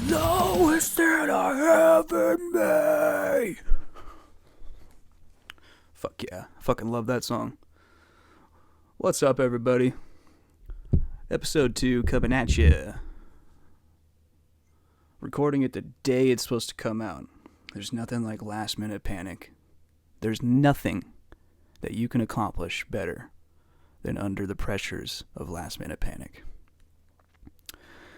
lowest that I ever made. Fuck yeah. Fucking love that song. What's up, everybody? Episode 2 coming at ya. Recording it the day it's supposed to come out. There's nothing like last minute panic. There's nothing that you can accomplish better than under the pressures of last minute panic.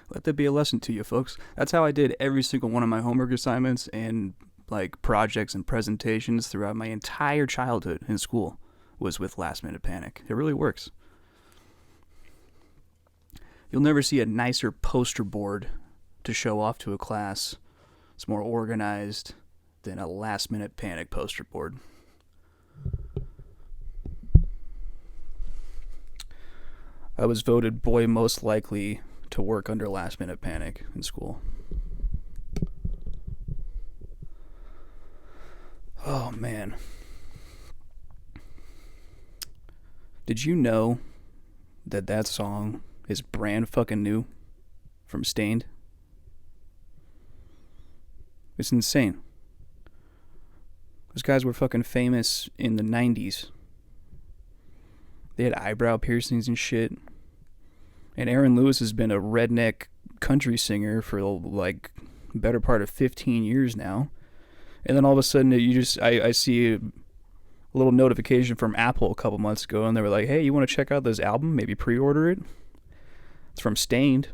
Let that be a lesson to you, folks. That's how I did every single one of my homework assignments and like projects and presentations throughout my entire childhood in school was with last minute panic. It really works. You'll never see a nicer poster board to show off to a class. It's more organized than a last minute panic poster board. I was voted boy most likely to work under last minute panic in school. Oh man. Did you know that song is brand fucking new from Stained? It's insane. Those guys were fucking famous in the 90s. They had eyebrow piercings and shit. And Aaron Lewis has been a redneck country singer for like better part of 15 years now. And then all of a sudden I see a little notification from Apple a couple months ago, and they were like, hey, you want to check out this album? Maybe pre-order it? It's from Stained.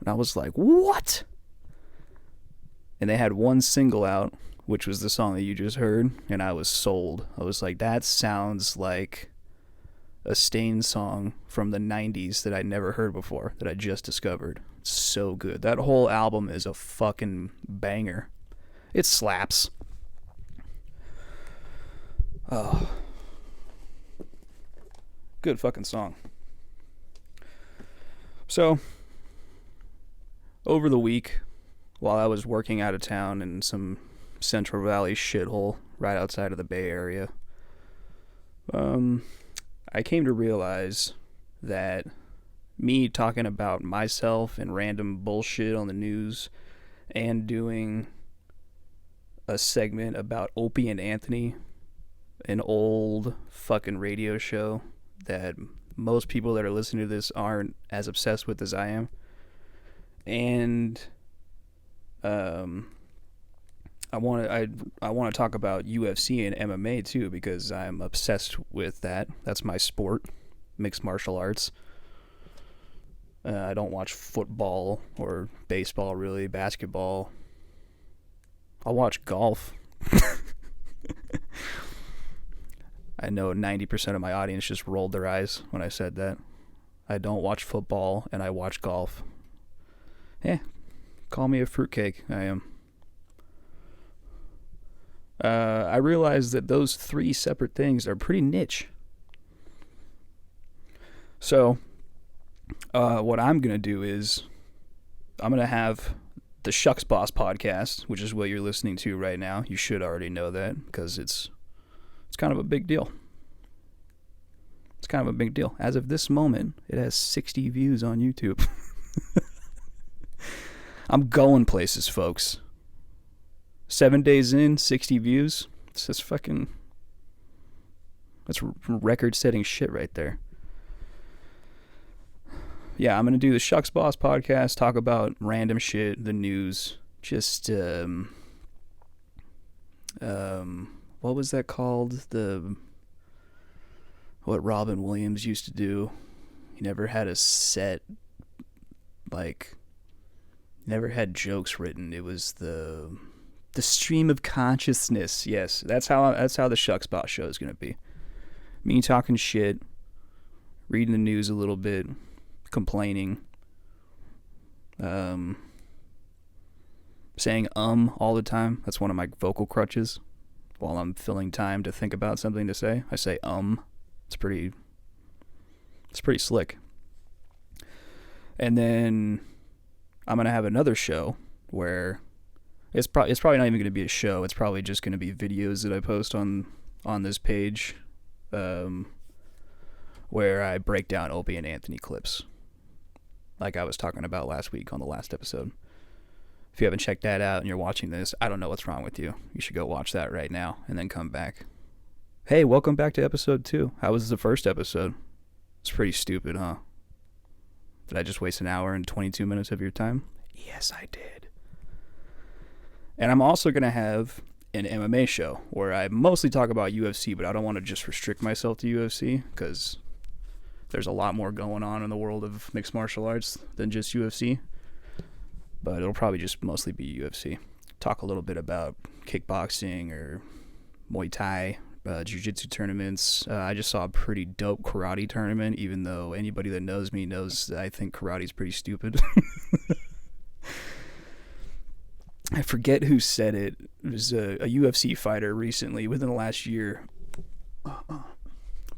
And I was like, what? And they had one single out, which was the song that you just heard, and I was sold. I was like, that sounds like a Stained song from the 90s that I'd never heard before, that I just discovered. It's so good. That whole album is a fucking banger. It slaps. Oh. Good fucking song. So, over the week, while I was working out of town in some Central Valley shithole right outside of the Bay Area, I came to realize that me talking about myself and random bullshit on the news and doing a segment about Opie and Anthony, an old fucking radio show that most people that are listening to this aren't as obsessed with as I am. And I want to talk about UFC and MMA too, because I'm obsessed with that. That's my sport, mixed martial arts. I don't watch football or baseball, really, basketball. I'll watch golf. I know 90% of my audience just rolled their eyes when I said that. I don't watch football, and I watch golf. Call me a fruitcake. I am. I realize that those three separate things are pretty niche. So, what I'm going to do is I'm going to have the ShucksBoss podcast, which is what you're listening to right now. You should already know that because it's kind of a big deal. It's kind of a big deal. As of this moment, it has 60 views on YouTube. I'm going places, folks. 7 days in, 60 views. It's just fucking... That's record-setting shit right there. Yeah, I'm going to do the ShucksBoss podcast, talk about random shit, the news, just, what was that called? What Robin Williams used to do. He never had a set, like, never had jokes written. It was the stream of consciousness. Yes, that's how the ShucksBoss show is going to be. Me talking shit, reading the news a little bit, complaining, saying all the time. That's one of my vocal crutches. While I'm filling time to think about something to say, I say It's pretty slick. And then I'm gonna have another show where it's probably not even gonna be a show. It's probably just gonna be videos that I post on this page, where I break down Opie and Anthony clips, like I was talking about last week on the last episode. If you haven't checked that out and you're watching this, I don't know what's wrong with you. You should go watch that right now and then come back. Hey, welcome back to episode 2. How was the first episode? It's pretty stupid, huh? Did I just waste an hour and 22 minutes of your time? Yes, I did. And I'm also going to have an MMA show where I mostly talk about UFC, but I don't want to just restrict myself to UFC because there's a lot more going on in the world of mixed martial arts than just UFC. But it'll probably just mostly be UFC. Talk a little bit about kickboxing or Muay Thai, jiu-jitsu tournaments. I just saw a pretty dope karate tournament, even though anybody that knows me knows that I think karate is pretty stupid. I forget who said it. It was a UFC fighter recently, within the last year,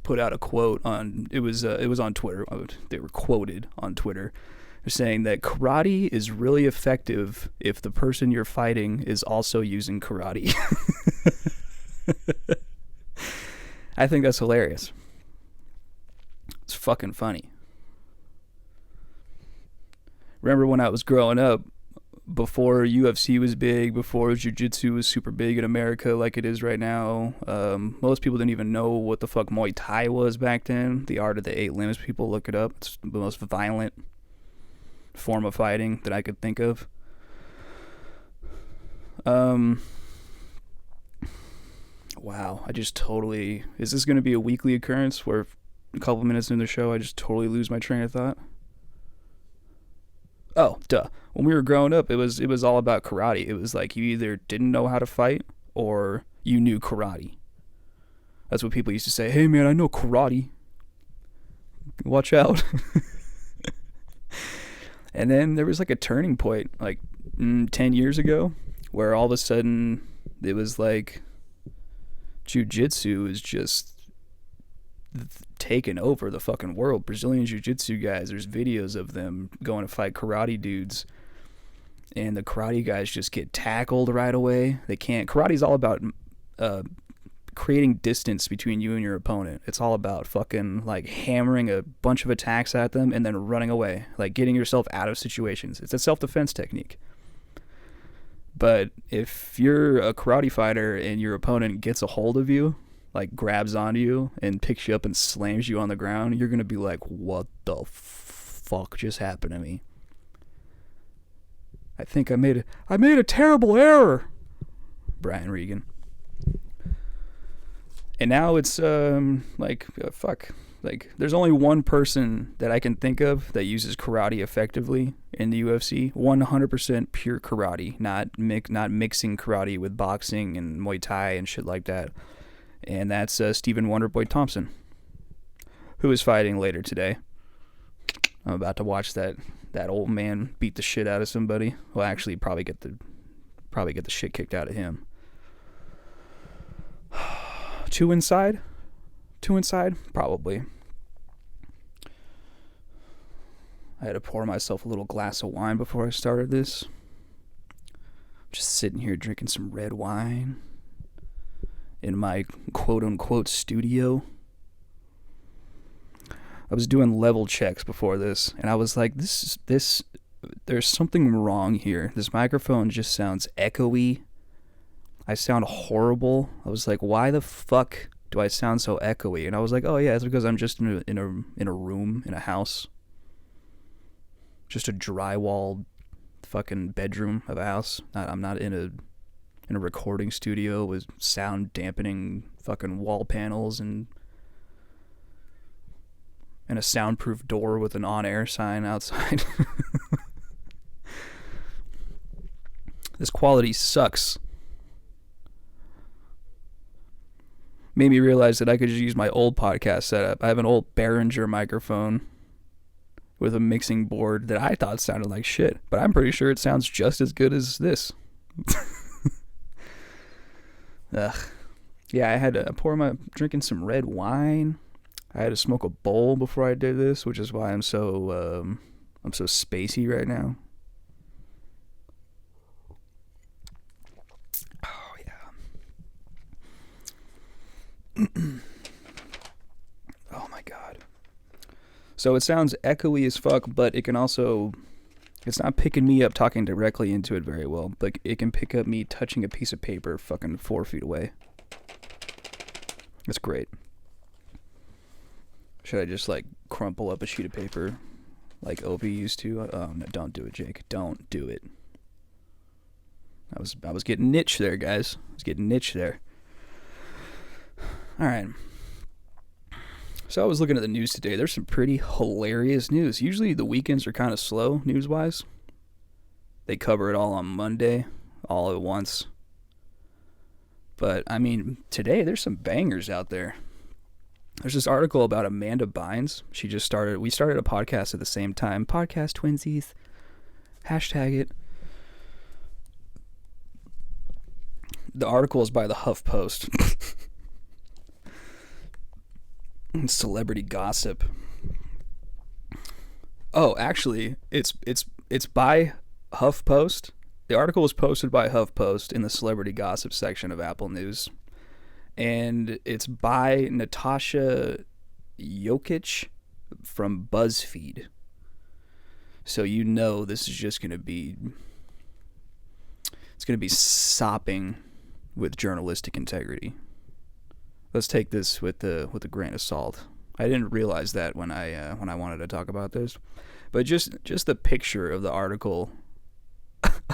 put out a quote on, it was on Twitter. They were quoted on Twitter. They're saying that karate is really effective if the person you're fighting is also using karate. I think that's hilarious. It's fucking funny. Remember when I was growing up, before UFC was big, before jiu-jitsu was super big in America like it is right now, most people didn't even know what the fuck Muay Thai was back then. The Art of the Eight Limbs, people look it up. It's the most violent form of fighting that I could think of. Wow, I just totally... Is this going to be a weekly occurrence where a couple minutes into the show I just totally lose my train of thought? Oh, duh. When we were growing up, it was all about karate. It was like you either didn't know how to fight or you knew karate. That's what people used to say. Hey, man, I know karate. Watch out. And then there was like a turning point, like 10 years ago, where all of a sudden it was like jiu-jitsu is just taken over the fucking world. Brazilian jiu-jitsu guys, there's videos of them going to fight karate dudes, and the karate guys just get tackled right away. They can't. Karate's all about creating distance between you and your opponent. It's all about fucking like hammering a bunch of attacks at them and then running away, like getting yourself out of situations. It's a self-defense technique. But if you're a karate fighter and your opponent gets a hold of you, like grabs onto you and picks you up and slams you on the ground, you're gonna be like, what the fuck just happened to me? I think I made a terrible error. Brian Regan. And now it's fuck. Like, there's only one person that I can think of that uses karate effectively in the UFC. 100% pure karate, not mixing karate with boxing and Muay Thai and shit like that. And that's Stephen Wonderboy Thompson, who is fighting later today. I'm about to watch that old man beat the shit out of somebody. Well, actually, probably get the shit kicked out of him. Two inside, probably. I had to pour myself a little glass of wine before I started this. Just sitting here drinking some red wine in my quote-unquote studio. I was doing level checks before this, and I was like, this, there's something wrong here. This microphone just sounds echoey. I sound horrible. I was like, why the fuck do I sound so echoey? And I was like, oh yeah, it's because I'm just in a room, in a house. Just a drywalled fucking bedroom of a house. I'm not in a recording studio with sound dampening fucking wall panels and a soundproof door with an on-air sign outside. This quality sucks. Made me realize that I could just use my old podcast setup. I have an old Behringer microphone with a mixing board that I thought sounded like shit, but I'm pretty sure it sounds just as good as this. Ugh. Yeah, I had to drinking some red wine. I had to smoke a bowl before I did this, which is why I'm so spacey right now. Oh yeah. Oh my god. So it sounds echoey as fuck, but it can also It's not picking me up talking directly into it very well. Like, it can pick up me touching a piece of paper fucking 4 feet away. It's great. Should I just, like, crumple up a sheet of paper like Obi used to? Oh, no, don't do it, Jake. Don't do it. I was getting niche there, guys. I was getting niche there. All right. So I was looking at the news today. There's some pretty hilarious news. Usually the weekends are kind of slow news-wise. They cover it all on Monday, all at once. But, I mean, today there's some bangers out there. There's this article about Amanda Bynes. We started a podcast at the same time. Podcast twinsies. Hashtag it. The article is by the HuffPost. Celebrity gossip. Oh, actually, it's by HuffPost. The article was posted by HuffPost in the celebrity gossip section of Apple News. And it's by Natasha Jokic from BuzzFeed. So you know this is just going to be... It's going to be sopping with journalistic integrity. Let's take this with a grain of salt. I didn't realize that when I wanted to talk about this, but just the picture of the article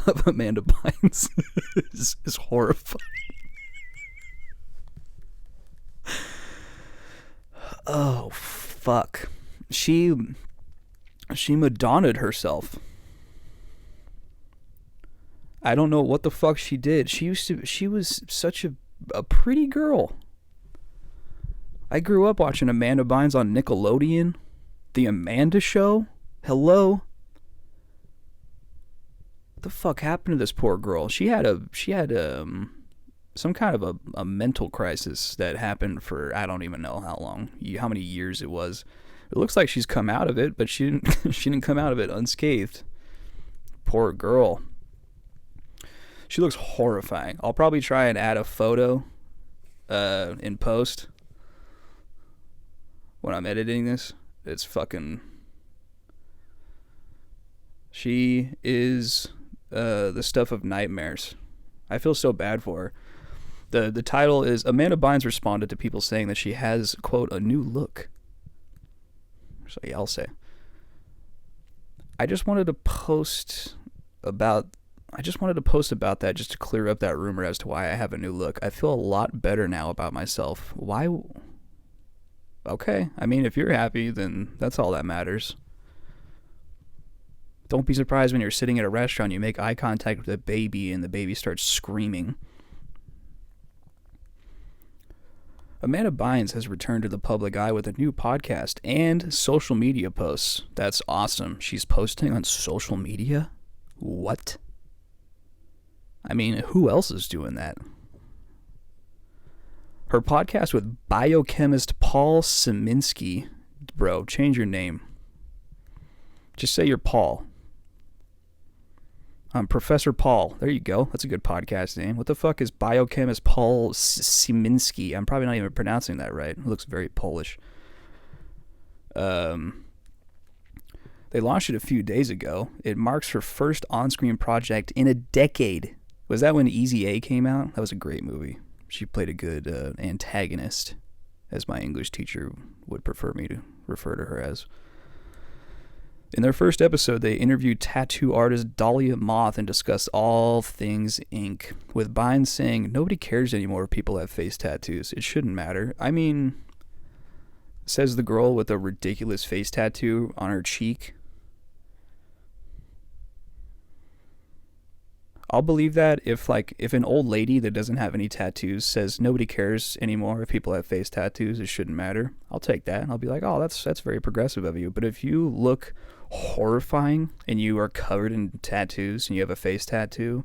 of Amanda Bynes is horrifying. Oh fuck! She Madonna'd herself. I don't know what the fuck she did. She was such a pretty girl. I grew up watching Amanda Bynes on Nickelodeon. The Amanda Show? Hello? What the fuck happened to this poor girl? She had some kind of a mental crisis that happened for I don't even know how long, how many years it was. It looks like she's come out of it, but she didn't come out of it unscathed. Poor girl. She looks horrifying. I'll probably try and add a photo in post when I'm editing this. It's fucking... She is the stuff of nightmares. I feel so bad for her. The title is Amanda Bynes responded to people saying that she has, quote, a new look. So yeah, I'll say. I just wanted to post about that just to clear up that rumor as to why I have a new look. I feel a lot better now about myself. Why? Okay. I mean, if you're happy, then that's all that matters. Don't be surprised when you're sitting at a restaurant, you make eye contact with a baby and the baby starts screaming. Amanda Bynes has returned to the public eye with a new podcast and social media posts. That's awesome. She's posting on social media? What? I mean, who else is doing that? Her podcast with biochemist Paul Szymanski. Bro, change your name. Just say you're Paul. I'm Professor Paul. There you go. That's a good podcast name. What the fuck is biochemist Paul Szymanski? I'm probably not even pronouncing that right. It looks very Polish. They launched it a few days ago. It marks her first on-screen project in a decade. Was that when Easy A came out? That was a great movie. She played a good antagonist, as my English teacher would prefer me to refer to her as. In their first episode, they interviewed tattoo artist Dahlia Moth and discussed all things ink, with Bynes saying, nobody cares anymore if people have face tattoos. It shouldn't matter. I mean, says the girl with a ridiculous face tattoo on her cheek. I'll believe that if an old lady that doesn't have any tattoos says nobody cares anymore if people have face tattoos, it shouldn't matter. I'll take that and I'll be like, oh, that's very progressive of you. But if you look horrifying and you are covered in tattoos and you have a face tattoo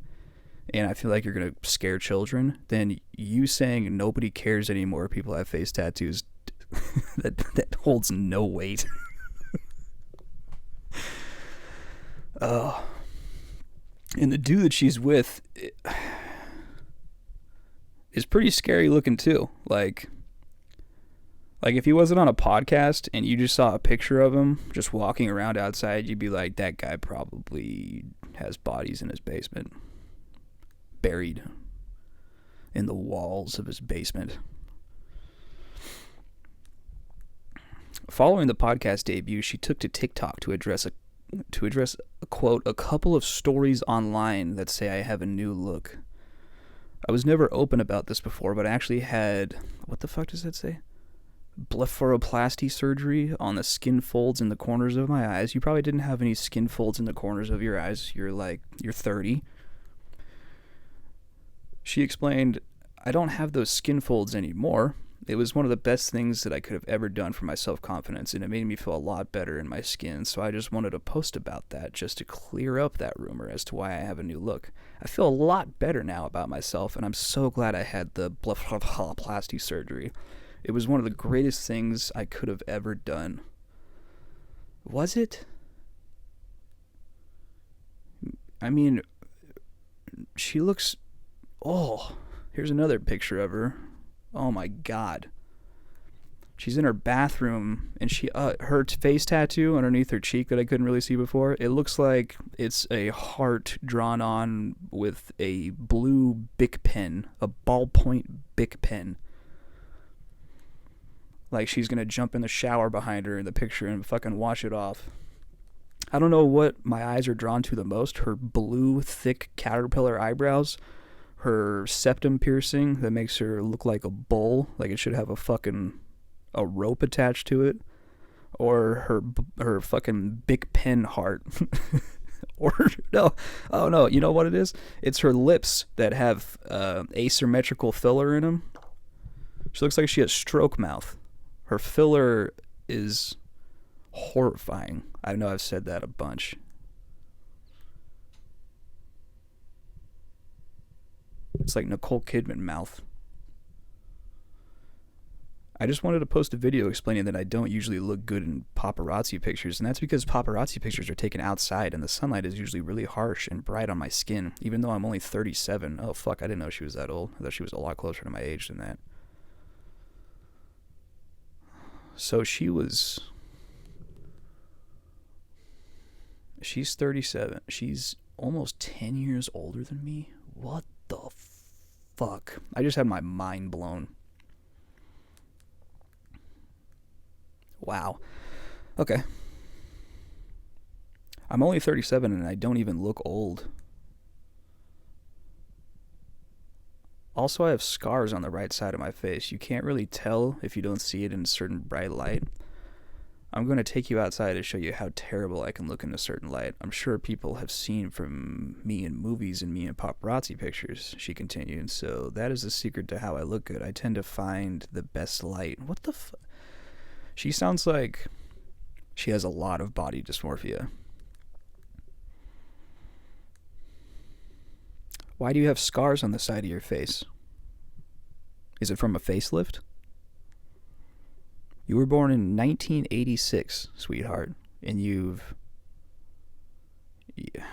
and I feel like you're going to scare children, then you saying nobody cares anymore if people have face tattoos, that holds no weight. Oh. And the dude that she's with is pretty scary looking too. Like Like, if he wasn't on a podcast and you just saw a picture of him just walking around outside, you'd be like, that guy probably has bodies in his basement, buried in the walls of his basement. Following the podcast debut, she took to TikTok to address a quote, a couple of stories online that say I have a new look. I was never open about this before, but I actually had, what the fuck does that say? Blepharoplasty surgery on the skin folds in the corners of my eyes. You probably didn't have any skin folds in the corners of your eyes. You're 30. She explained, I don't have those skin folds anymore. It was one of the best things that I could have ever done for my self-confidence, and it made me feel a lot better in my skin, so I just wanted to post about that just to clear up that rumor as to why I have a new look. I feel a lot better now about myself, and I'm so glad I had the blepharoplasty surgery. It was one of the greatest things I could have ever done. Was it? I mean, she looks... Oh, here's another picture of her. Oh my god. She's in her bathroom, and her face tattoo underneath her cheek that I couldn't really see before, it looks like it's a heart drawn on with a blue Bic pen, a ballpoint Bic pen. Like she's gonna jump in the shower behind her in the picture and fucking wash it off. I don't know what my eyes are drawn to the most. Her blue, thick caterpillar eyebrows, her septum piercing that makes her look like a bull, like it should have a rope attached to it, or her fucking Bic pen heart. Or no, you know what it is? It's her lips that have asymmetrical filler in them. She looks like she has stroke mouth. Her filler is horrifying. I know I've said that a bunch. It's like Nicole Kidman mouth. I just wanted to post a video explaining that I don't usually look good in paparazzi pictures, and that's because paparazzi pictures are taken outside and the sunlight is usually really harsh and bright on my skin, even though I'm only 37. Oh fuck, I didn't know she was that old. I thought she was a lot closer to my age than that. So she's 37. She's almost 10 years older than me. What the fuck? I just had my mind blown. Wow. Okay. I'm only 37 and I don't even look old. Also, I have scars on the right side of my face. You can't really tell if you don't see it in a certain bright light. I'm going to take you outside to show you how terrible I can look in a certain light. I'm sure people have seen from me in movies and me in paparazzi pictures, she continued. So that is the secret to how I look good. I tend to find the best light. What the fuck? She sounds like she has a lot of body dysmorphia. Why do you have scars on the side of your face? Is it from a facelift? You were born in 1986, sweetheart, and you've... Yeah.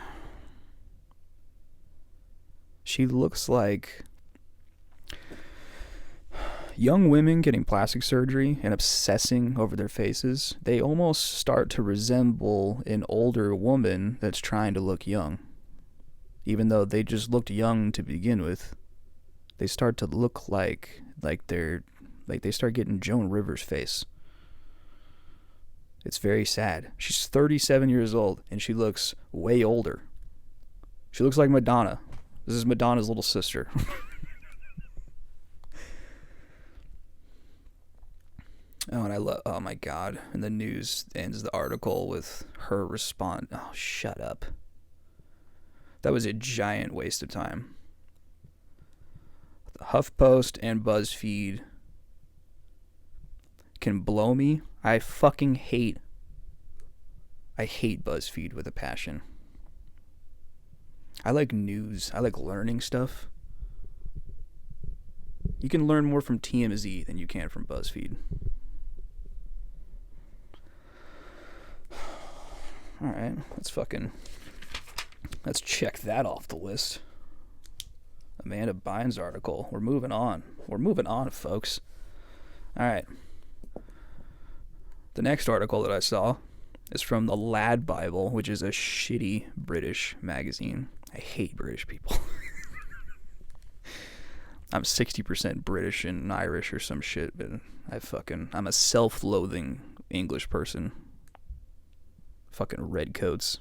She looks like... Young women getting plastic surgery and obsessing over their faces, they almost start to resemble an older woman that's trying to look young. Even though they just looked young to begin with, they start to look like they start getting Joan Rivers' face. It's very sad. She's 37 years old and she looks way older. She looks like Madonna. This is Madonna's little sister. Oh, and oh my god. And the news ends the article with her response. Oh, shut up. That was a giant waste of time. The HuffPost and BuzzFeed can blow me. I hate BuzzFeed with a passion. I like news. I like learning stuff. You can learn more from TMZ than you can from BuzzFeed. Alright, let's check that off the list. Amanda Bynes article. We're moving on, folks. Alright. The next article that I saw is from the Lad Bible, which is a shitty British magazine. I hate British people. I'm 60% British and Irish or some shit, but I'm a self-loathing English person. Fucking redcoats.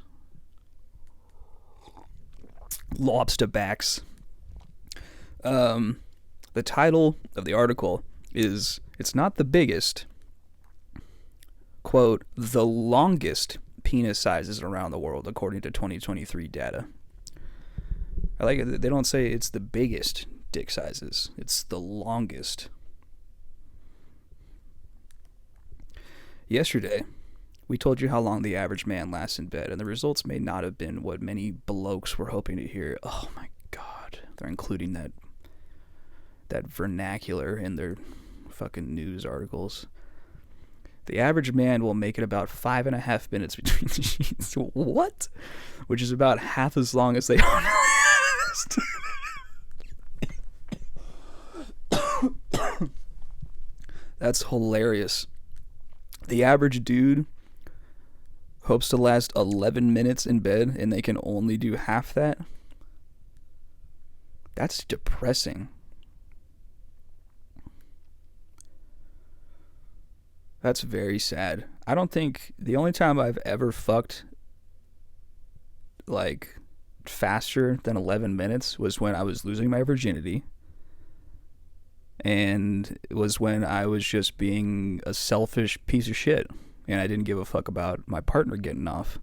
Lobster backs. The title of the article is, it's not the biggest, quote, the longest penis sizes around the world according to 2023 data. I like it. They don't say it's the biggest dick sizes. It's the longest. Yesterday, we told you how long the average man lasts in bed, and the results may not have been what many blokes were hoping to hear. Oh my god. They're including that vernacular in their fucking news articles. The average man will make it about 5.5 minutes between the sheets. What? Which is about half as long as they last. That's hilarious. The average dude hopes to last 11 minutes in bed, and they can only do half that? That's depressing. That's very sad. I don't think the only time I've ever fucked like faster than 11 minutes was when I was losing my virginity. And it was when I was just being a selfish piece of shit and I didn't give a fuck about my partner getting off.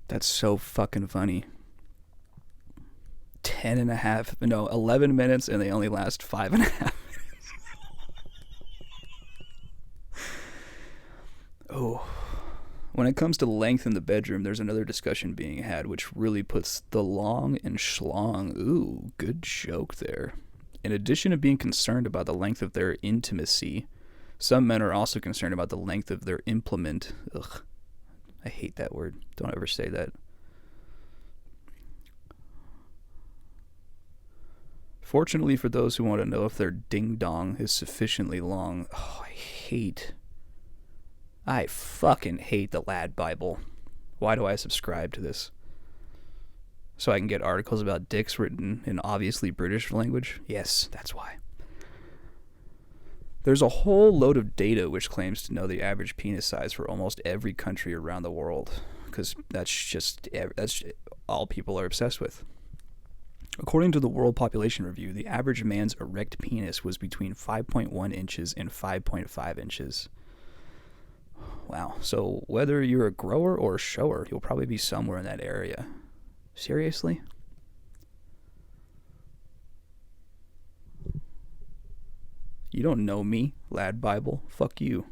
That's so fucking funny. 11 minutes and they only last 5.5. Oh, when it comes to length in the bedroom, there's another discussion being had which really puts the long and schlong. Ooh, good joke there. In addition to being concerned about the length of their intimacy, some men are also concerned about the length of their implement. Ugh, I hate that word. Don't ever say that. Fortunately for those who want to know if their ding-dong is sufficiently long, I fucking hate the Lad Bible. Why do I subscribe to this? So I can get articles about dicks written in obviously British language? Yes, that's why. There's a whole load of data which claims to know the average penis size for almost every country around the world, because that's all people are obsessed with. According to the World Population Review, the average man's erect penis was between 5.1 inches and 5.5 inches. Wow, so whether you're a grower or a shower, you'll probably be somewhere in that area. Seriously? You don't know me, Lad Bible. Fuck you.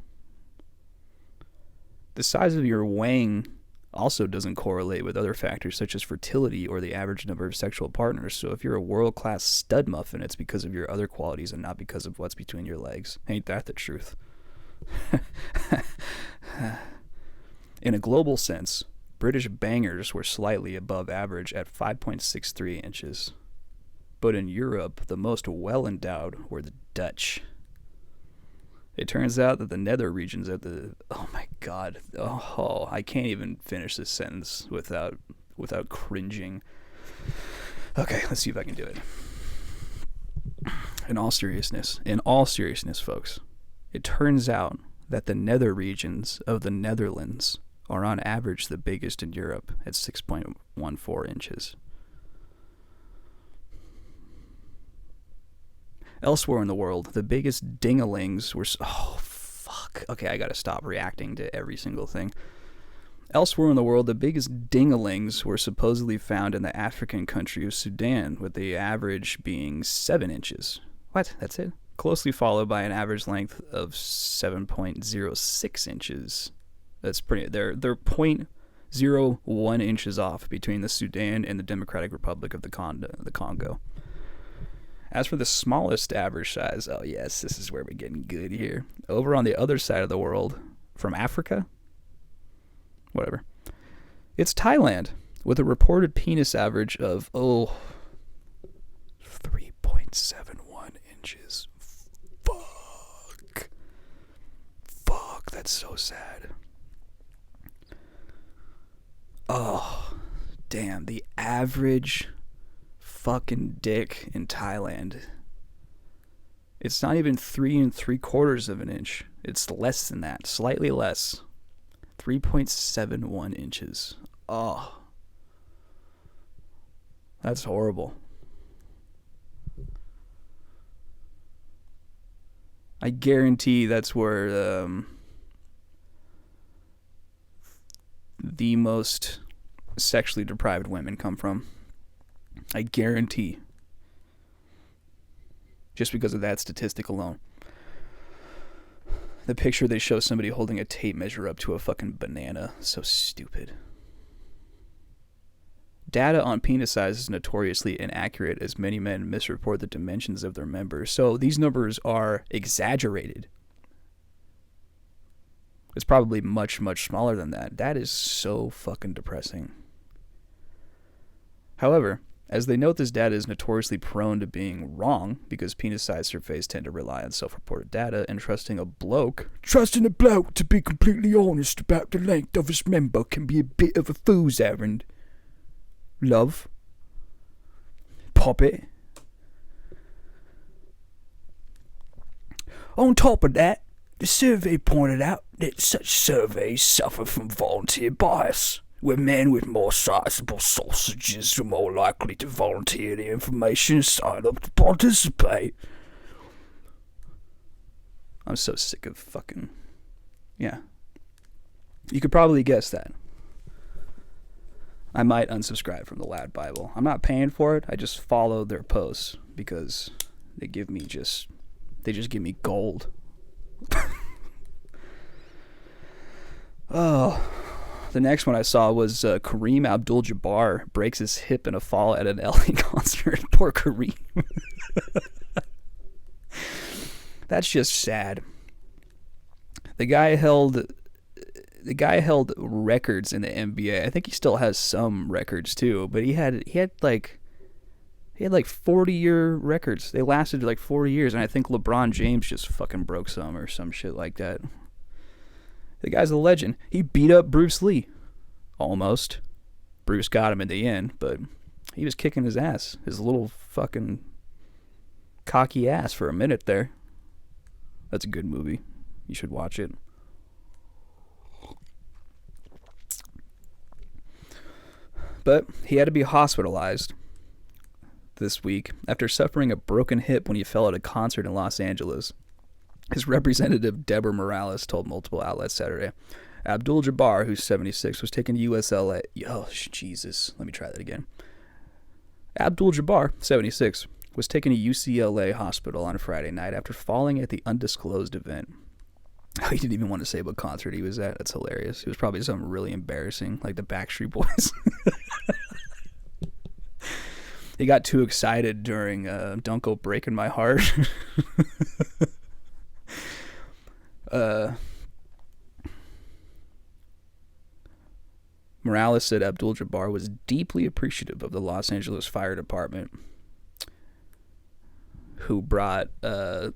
The size of your wang also doesn't correlate with other factors such as fertility or the average number of sexual partners. So if you're a world-class stud muffin, it's because of your other qualities and not because of what's between your legs. Ain't that the truth? In a global sense, British bangers were slightly above average at 5.63 inches. But in Europe, the most well-endowed were the Dutch. It turns out that the nether regions of the... Oh my god. Oh, I can't even finish this sentence without cringing. Okay, let's see if I can do it. In all seriousness, folks, it turns out that the nether regions of the Netherlands are on average the biggest in Europe at 6.14 inches. Elsewhere in the world, the biggest dingalings were... Oh, fuck. Okay, I gotta stop reacting to every single thing. Elsewhere in the world, the biggest dingalings were supposedly found in the African country of Sudan, with the average being 7 inches. What? That's it? Closely followed by an average length of 7.06 inches. That's pretty... They're 0.01 inches off between the Sudan and the Democratic Republic of the Congo. As for the smallest average size, oh yes, this is where we're getting good here. Over on the other side of the world, from Africa, whatever, it's Thailand, with a reported penis average of, 3.71 inches. Fuck. That's so sad. Oh, damn. The average fucking dick in Thailand. It's not even 3 3/4 of an inch. It's less than that. Slightly less. 3.71 inches. Oh. That's horrible. I guarantee that's where the most sexually deprived women come from. I guarantee. Just because of that statistic alone. The picture they show somebody holding a tape measure up to a fucking banana. So stupid. Data on penis size is notoriously inaccurate as many men misreport the dimensions of their members. So these numbers are exaggerated. It's probably much, much smaller than that. That is so fucking depressing. However, as they note, this data is notoriously prone to being wrong because penis size surveys tend to rely on self-reported data, and trusting a bloke to be completely honest about the length of his member can be a bit of a fool's errand. Love. Pop it. On top of that, the survey pointed out that such surveys suffer from volunteer bias, where men with more sizable sausages are more likely to volunteer the information and sign up to participate. I'm so sick of fucking... Yeah. You could probably guess that. I might unsubscribe from the Loud Bible. I'm not paying for it. I just follow their posts because they just give me gold. Oh, the next one I saw was Kareem Abdul-Jabbar breaks his hip in a fall at an LA concert. Poor Kareem. That's just sad. The guy held records in the NBA. I think he still has some records too, but he had like 40-year records. They lasted like 40 years, and I think LeBron James just fucking broke some or some shit like that. The guy's a legend. He beat up Bruce Lee. Almost. Bruce got him in the end, but he was kicking his ass. His little fucking cocky ass for a minute there. That's a good movie. You should watch it. But he had to be hospitalized this week after suffering a broken hip when he fell at a concert in Los Angeles. His representative, Deborah Morales, told multiple outlets Saturday. Abdul-Jabbar, who's 76, was taken to USLA. Oh, Jesus. Let me try that again. Abdul-Jabbar, 76, was taken to UCLA hospital on Friday night after falling at the undisclosed event. Oh, he didn't even want to say what concert he was at. That's hilarious. It was probably something really embarrassing, like the Backstreet Boys. He got too excited during Don't Go Breaking My Heart. Morales said Abdul-Jabbar was deeply appreciative of the Los Angeles Fire Department, who brought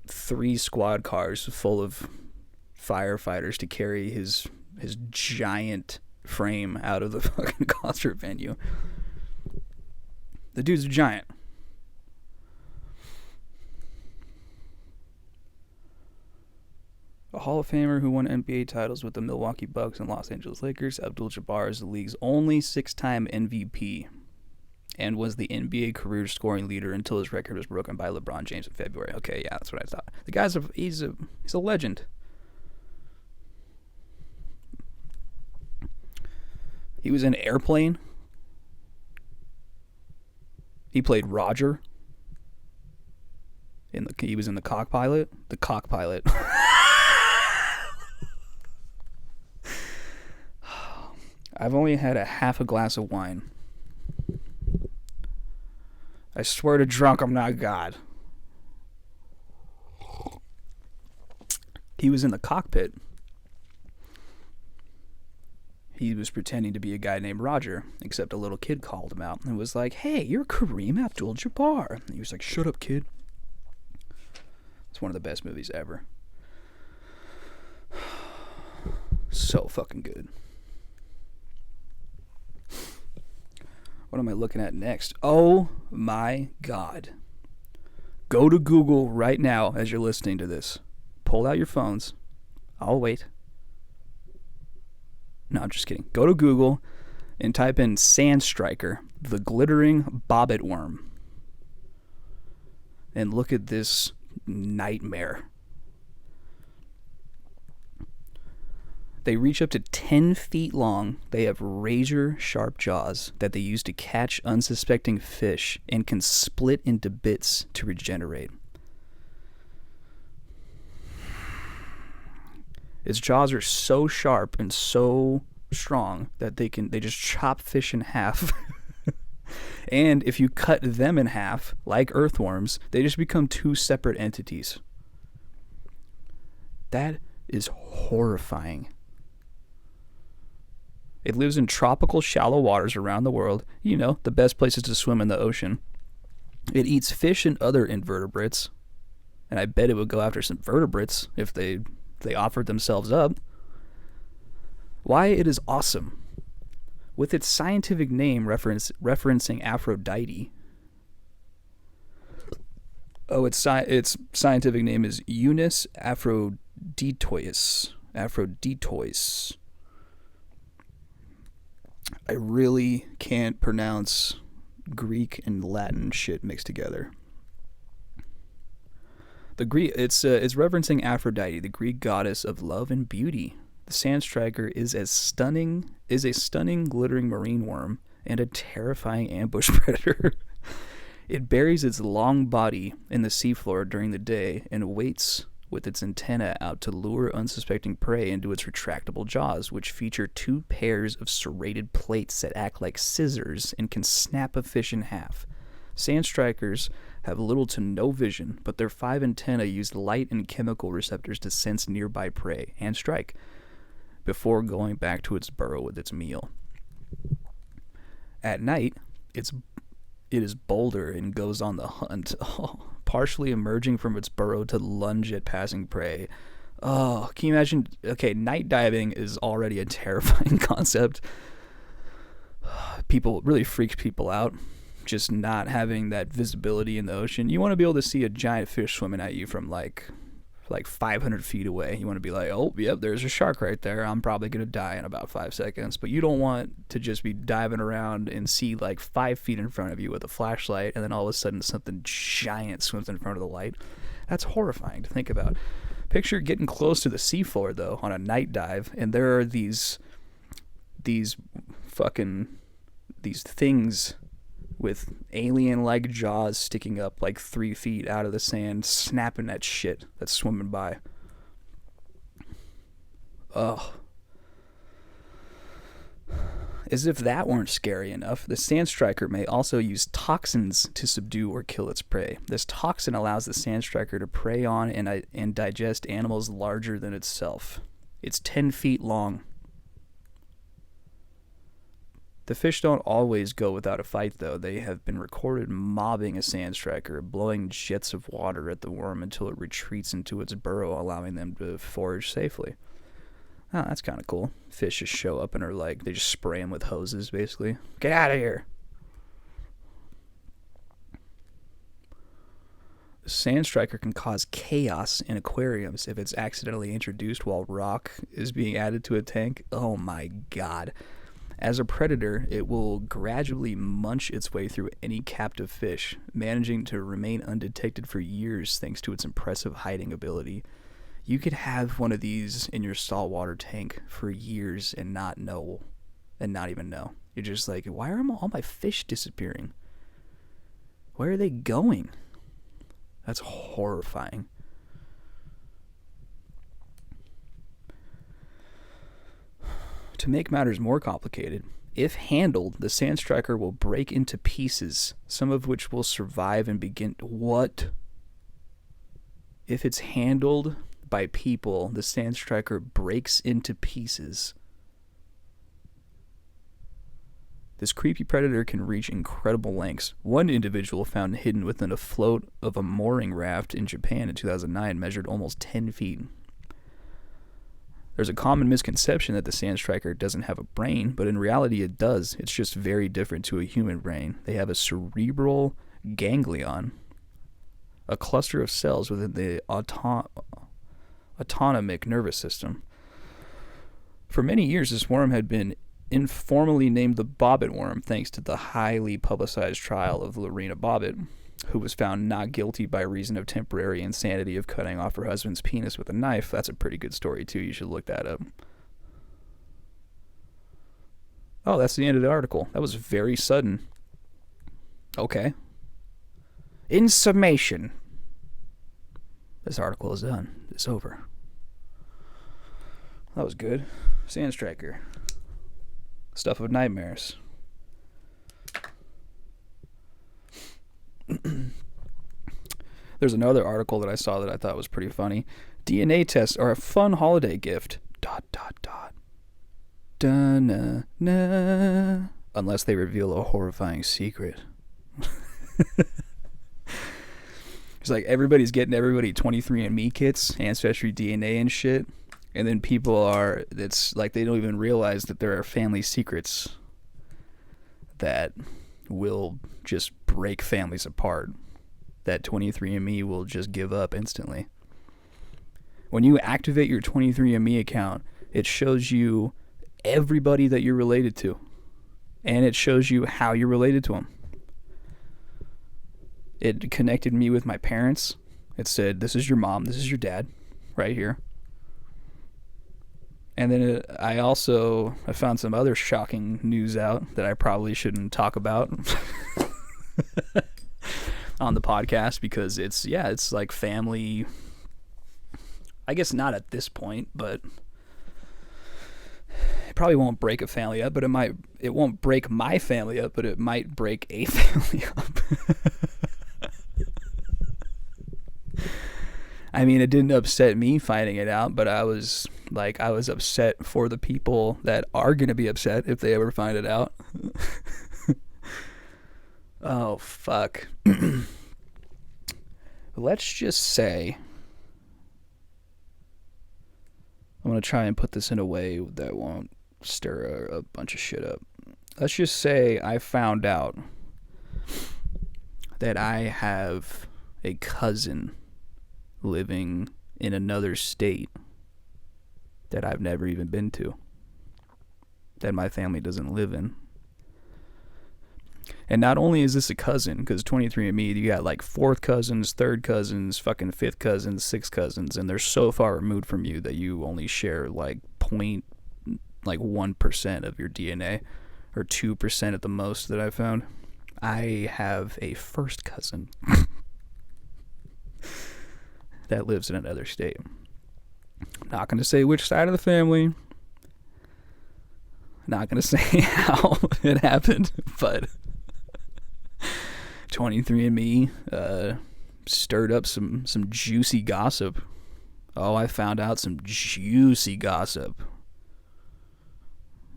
3 squad cars full of firefighters to carry his giant frame out of the fucking concert venue. The dude's a giant. A Hall of Famer who won NBA titles with the Milwaukee Bucks and Los Angeles Lakers, Abdul-Jabbar is the league's only 6-time MVP and was the NBA career scoring leader until his record was broken by LeBron James in February. Okay, yeah, that's what I thought. The guy's he's a legend. He was in Airplane. He played Roger. He was in The Cockpilot. The Cockpilot. I've only had a half a glass of wine. I swear to drunk, I'm not God. He was in the cockpit. He was pretending to be a guy named Roger, except a little kid called him out and was like, "Hey, you're Kareem Abdul-Jabbar." And he was like, "Shut up, kid." It's one of the best movies ever. So fucking good. What am I looking at next? Oh my God. Go to Google right now as you're listening to this. Pull out your phones. I'll wait. No, I'm just kidding. Go to Google and type in Sand Striker, the glittering bobbit worm. And look at this nightmare. They reach up to 10 feet long. They have razor-sharp jaws that they use to catch unsuspecting fish and can split into bits to regenerate. Its jaws are so sharp and so strong that they just chop fish in half. And if you cut them in half, like earthworms, they just become two separate entities. That is horrifying. It lives in tropical shallow waters around the world. You know, the best places to swim in the ocean. It eats fish and other invertebrates. And I bet it would go after some vertebrates if they offered themselves up. Why it is awesome. With its scientific name referencing Aphrodite. Oh, its scientific name is Eunice Aphroditois. Aphroditois. I really can't pronounce Greek and Latin shit mixed together. The Greek, it's referencing Aphrodite, the Greek goddess of love and beauty. The sand striker is a stunning glittering marine worm and a terrifying ambush predator. It buries its long body in the seafloor during the day and waits with its antenna out to lure unsuspecting prey into its retractable jaws, which feature two pairs of serrated plates that act like scissors and can snap a fish in half. Sand strikers have little to no vision, but their 5 antennae use light and chemical receptors to sense nearby prey and strike before going back to its burrow with its meal. At night, it is bolder and goes on the hunt, partially emerging from its burrow to lunge at passing prey. Oh, can you imagine? Okay, night diving is already a terrifying concept. People really freaks people out. Just not having that visibility in the ocean. You want to be able to see a giant fish swimming at you from like 500 feet away. You want to be like, oh, yep, there's a shark right there. I'm probably going to die in about 5 seconds. But you don't want to just be diving around and see like 5 feet in front of you with a flashlight, and then all of a sudden something giant swims in front of the light. That's horrifying to think about. Picture getting close to the seafloor, though, on a night dive, and there are these things with alien-like jaws sticking up like 3 feet out of the sand, snapping at shit that's swimming by. Ugh. As if that weren't scary enough, the sand striker may also use toxins to subdue or kill its prey. This toxin allows the sand striker to prey on and digest animals larger than itself. It's 10 feet long. The fish don't always go without a fight, though. They have been recorded mobbing a sand striker, blowing jets of water at the worm until it retreats into its burrow, allowing them to forage safely. Oh, that's kind of cool. Fish just show up and are like, they just spray them with hoses, basically. Get out of here! The sand striker can cause chaos in aquariums if it's accidentally introduced while rock is being added to a tank. Oh my god. As a predator, it will gradually munch its way through any captive fish, managing to remain undetected for years thanks to its impressive hiding ability. You could have one of these in your saltwater tank for years and not even know. You're just like, why are all my fish disappearing? Where are they going? That's horrifying. To make matters more complicated, if handled, the sand striker will break into pieces, some of which will survive and begin... What? If it's handled by people, the sand striker breaks into pieces. This creepy predator can reach incredible lengths. One individual found hidden within a float of a mooring raft in Japan in 2009 measured almost 10 feet. There's a common misconception that the sand striker doesn't have a brain, but in reality it does. It's just very different to a human brain. They have a cerebral ganglion, a cluster of cells within the autonomic nervous system. For many years, this worm had been informally named the Bobbitt worm, thanks to the highly publicized trial of Lorena Bobbitt, who was found not guilty by reason of temporary insanity of cutting off her husband's penis with a knife. That's a pretty good story, too. You should look that up. Oh, that's the end of the article. That was very sudden. Okay. In summation, this article is done. It's over. That was good. Sand striker. Stuff of nightmares. There's another article that I saw that I thought was pretty funny. DNA tests are a fun holiday gift. ... Da-na-na. Unless they reveal a horrifying secret. It's like everybody's getting everybody 23andMe kits, Ancestry DNA and shit. And then it's like they don't even realize that there are family secrets that will just break families apart. That 23andMe will just give up instantly. When you activate your 23andMe account, it shows you everybody that you're related to. And it shows you how you're related to them. It connected me with my parents. It said, this is your mom, this is your dad, right here. And then I found some other shocking news out that I probably shouldn't talk about on the podcast, because it's like family. I guess not at this point, but it probably won't break a family up, but it won't break my family up, but it might break a family up. I mean, it didn't upset me finding it out, but I was upset for the people that are going to be upset if they ever find it out. Oh, fuck. Let's just say, I'm going to try and put this in a way that won't stir a bunch of shit up. Let's just say I found out that I have a cousin living in another state that I've never even been to, that my family doesn't live in. And not only is this a cousin, because 23andMe, you got like fourth cousins, third cousins, fucking fifth cousins, sixth cousins, and they're so far removed from you that you only share like 1% of your DNA, or 2% at the most that I found. I have a first cousin that lives in another state. Not going to say which side of the family. Not going to say how it happened, but 23andMe stirred up some juicy gossip. Oh, I found out some juicy gossip.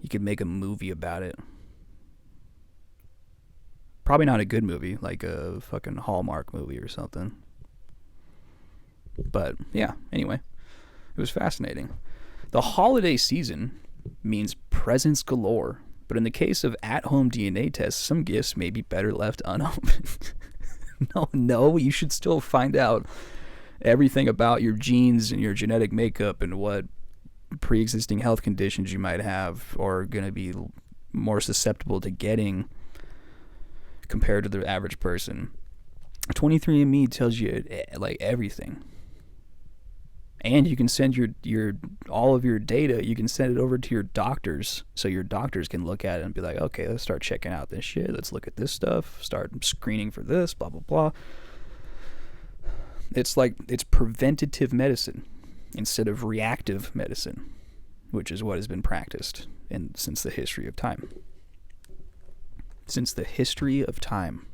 You could make a movie about it. Probably not a good movie, like a fucking Hallmark movie or something. But yeah, anyway, it was fascinating. The holiday season means presents galore, but in the case of at-home DNA tests, some gifts may be better left unopened. No, you should still find out everything about your genes and your genetic makeup and what pre-existing health conditions you might have or are going to be more susceptible to getting compared to the average person. 23andMe tells you like everything. And you can send your all of your data, you can send it over to your doctors, so your doctors can look at it and be like, okay, let's start checking out this shit. Let's look at this stuff. Start screening for this, blah, blah, blah. It's preventative medicine instead of reactive medicine, which is what has been practiced since the history of time. Since the history of time.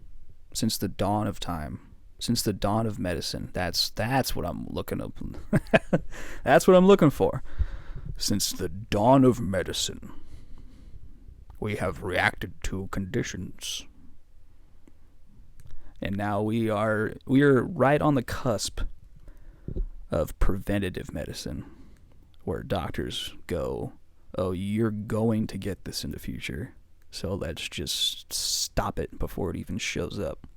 Since the dawn of time. Since the dawn of medicine. That's what I'm looking up. That's what I'm looking for. Since the dawn of medicine, we have reacted to conditions. And now we are right on the cusp of preventative medicine, where doctors go, oh, you're going to get this in the future, so let's just stop it before it even shows up.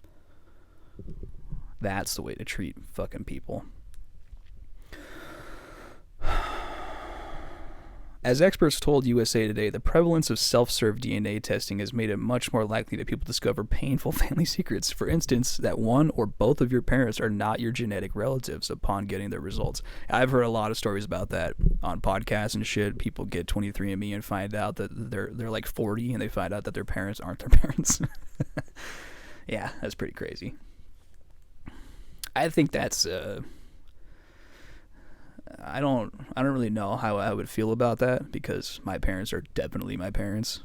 That's the way to treat fucking people. As experts told USA Today, the prevalence of self-serve DNA testing has made it much more likely that people discover painful family secrets. For instance, that one or both of your parents are not your genetic relatives upon getting their results. I've heard a lot of stories about that on podcasts and shit. People get 23andMe and find out that they're like 40 and they find out that their parents aren't their parents. Yeah, that's pretty crazy. I think that's I don't really know how I would feel about that, because my parents are definitely my parents.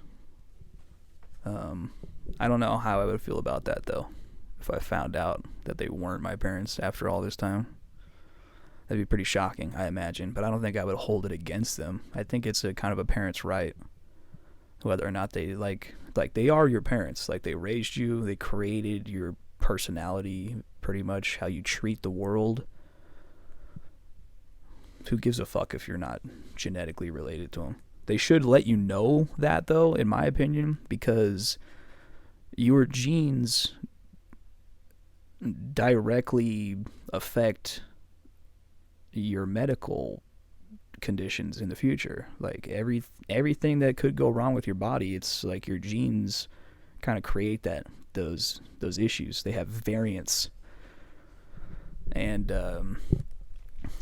I don't know how I would feel about that though, if I found out that they weren't my parents after all this time. That'd be pretty shocking, I imagine, but I don't think I would hold it against them. I think it's a kind of a parent's right, whether or not they like they are your parents. Like, they raised you, they created your personality, pretty much how you treat the world. Who gives a fuck if you're not genetically related to them? They should let you know that, though, in my opinion, because your genes directly affect your medical conditions in the future. Like, everything that could go wrong with your body, it's like your genes kind of create those issues. They have variants. And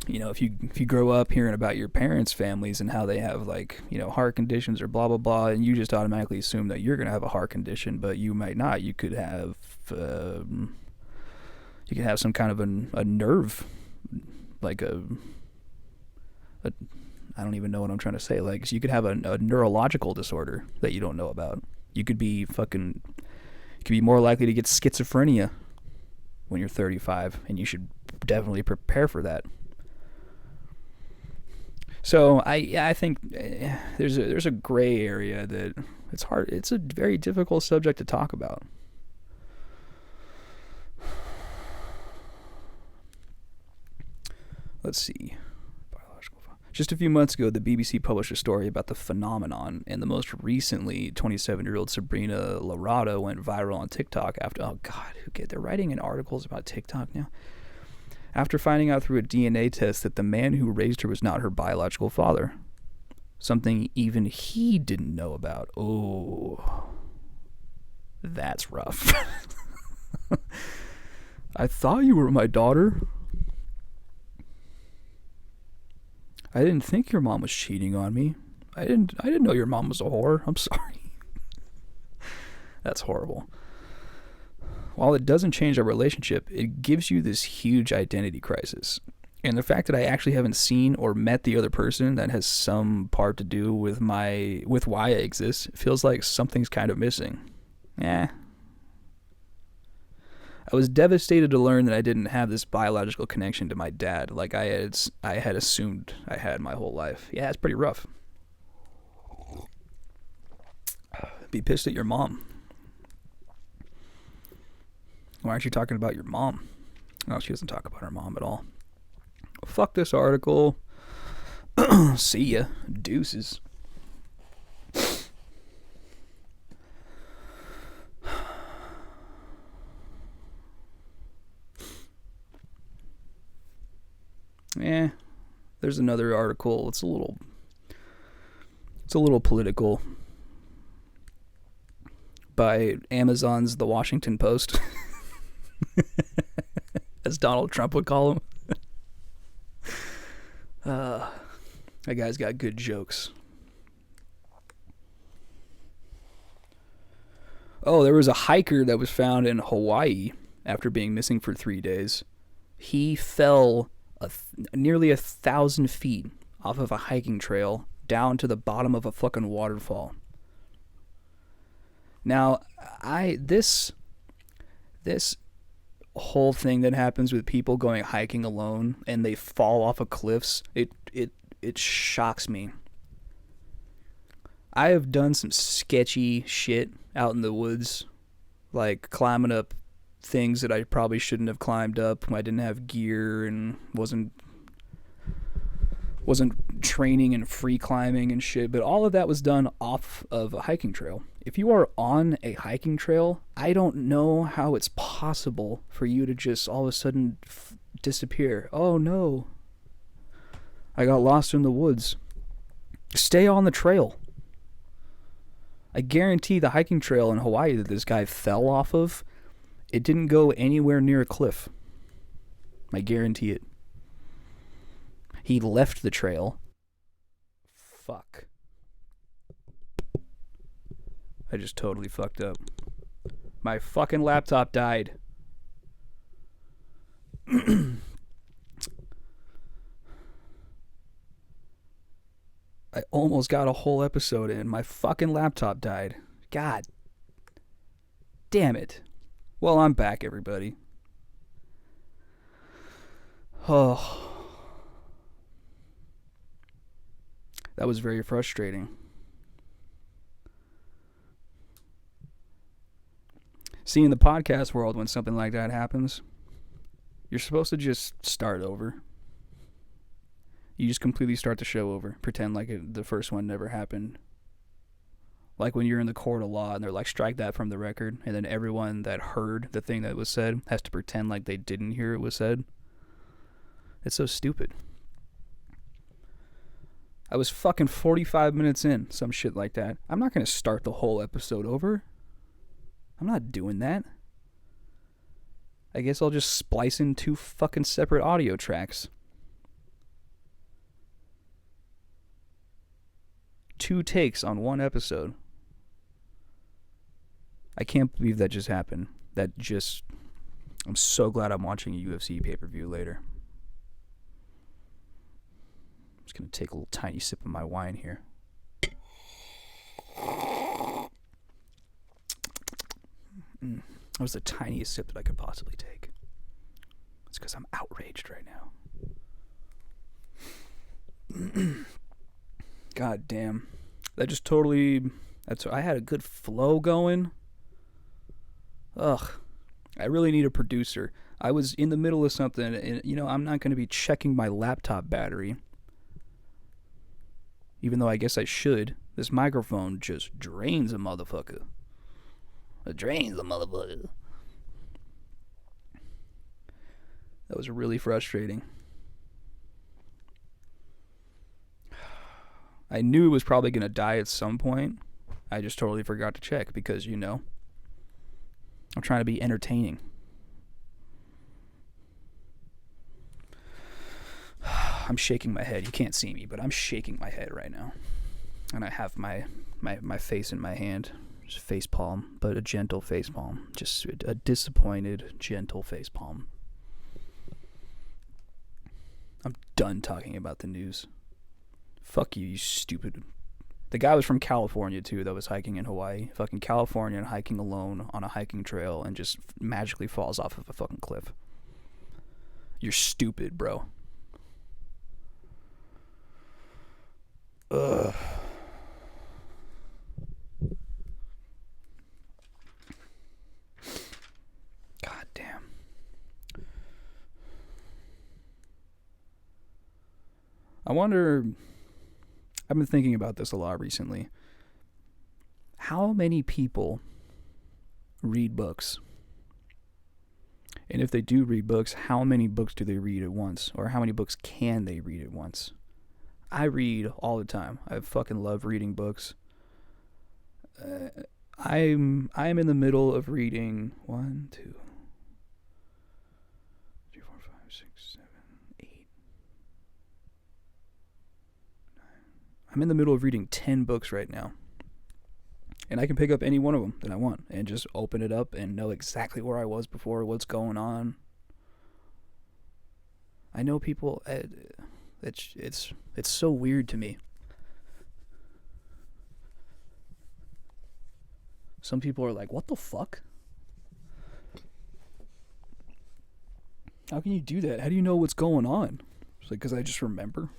you know, if you grow up hearing about your parents' families and how they have, like, you know, heart conditions or blah blah blah, and you just automatically assume that you're gonna have a heart condition, but you might not. You could have some kind of a nerve, like a I don't even know what I'm trying to say. Like, so you could have a neurological disorder that you don't know about. You could be more likely to get schizophrenia when you're 35, and you should definitely prepare for that. So I think there's a gray area that it's hard. It's a very difficult subject to talk about. Let's see. Just a few months ago, the BBC published a story about the phenomenon, and the most recently 27-year-old Sabrina Larada went viral on TikTok after, oh God, they're writing in articles about TikTok now. After finding out through a DNA test that the man who raised her was not her biological father. Something even he didn't know about. Oh, that's rough. I thought you were my daughter. I didn't think your mom was cheating on me. I didn't know your mom was a whore. I'm sorry. That's horrible. While it doesn't change our relationship, it gives you this huge identity crisis. And the fact that I actually haven't seen or met the other person that has some part to do with why I exist feels like something's kind of missing. I was devastated to learn that I didn't have this biological connection to my dad like I had assumed I had my whole life. Yeah, it's pretty rough. Be pissed at your mom. Why aren't you talking about your mom? No, she doesn't talk about her mom at all. Fuck this article. See ya. Deuces. There's another article. It's a little political, by Amazon's The Washington Post. As Donald Trump would call him. That guy's got good jokes. Oh, there was a hiker that was found in Hawaii after being missing for 3 days. He fell nearly 1,000 feet off of a hiking trail down to the bottom of a fucking waterfall. Now, this whole thing that happens with people going hiking alone and they fall off of cliffs, it shocks me. I have done some sketchy shit out in the woods, like climbing up things that I probably shouldn't have climbed up when I didn't have gear and wasn't wasn't training and free climbing and shit, but all of that was done off of a hiking trail. If you are on a hiking trail, I don't know how it's possible for you to just all of a sudden disappear. Oh no, I got lost in the woods. Stay on the trail. I guarantee the hiking trail in Hawaii that this guy fell off of, it didn't go anywhere near a cliff. I guarantee it. He left the trail. Fuck. I just totally fucked up. My fucking laptop died. I almost got a whole episode in. My fucking laptop died. God damn it. Well, I'm back, everybody. Oh. That was very frustrating. See, in the podcast world, when something like that happens, you're supposed to just start over. You just completely start the show over. Pretend like the first one never happened. Like when you're in the court of law and they're like, strike that from the record. And then everyone that heard the thing that was said has to pretend like they didn't hear it was said. It's so stupid. I was fucking 45 minutes in, some shit like that. I'm not going to start the whole episode over. I'm not doing that. I guess I'll just splice in 2 fucking separate audio tracks. 2 takes on 1 episode. I can't believe that just happened. I'm so glad I'm watching a UFC pay-per-view later. I'm just going to take a little tiny sip of my wine here. That was the tiniest sip that I could possibly take. It's because I'm outraged right now. God damn. That just totally... I had a good flow going. Ugh. I really need a producer. I was in the middle of something, and, I'm not going to be checking my laptop battery. Even though I guess I should. This microphone just drains a motherfucker. It drains a motherfucker. That was really frustrating. I knew it was probably going to die at some point. I just totally forgot to check because, I'm trying to be entertaining. I'm shaking my head. You can't see me, but I'm shaking my head right now. And I have my face in my hand. Just face palm, but a gentle face palm. Just a disappointed, gentle face palm. I'm done talking about the news. Fuck you, you stupid. The guy was from California, too, that was hiking in Hawaii. Fucking California and hiking alone on a hiking trail and just magically falls off of a fucking cliff. You're stupid, bro. Ugh. God damn. I wonder... I've been thinking about this a lot recently. How many people read books? And if they do read books, how many books do they read at once? Or how many books can they read at once? I read all the time. I fucking love reading books. I'm in the middle of reading 1, 2, 3, 4, 5, 6, 7, 8, 9. I'm in the middle of reading 10 books right now. And I can pick up any one of them that I want and just open it up and know exactly where I was before, what's going on. I know people... It's so weird to me. Some people are like, what the fuck? How can you do that? How do you know what's going on? It's like, because I just remember.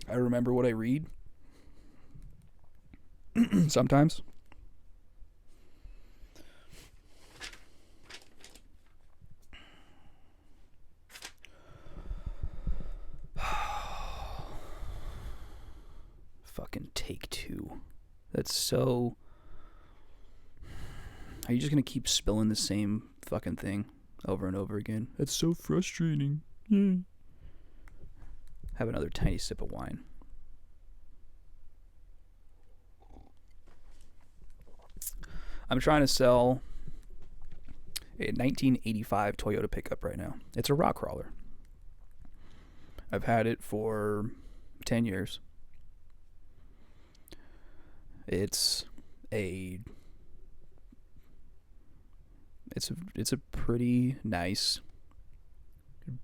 I remember what I read. Sometimes. Fucking Take-Two. That's so... Are you just gonna keep spilling the same fucking thing over and over again? That's so frustrating. Have another tiny sip of wine. I'm trying to sell a 1985 Toyota pickup right now. It's a rock crawler. I've had it for 10 years. It's a pretty nice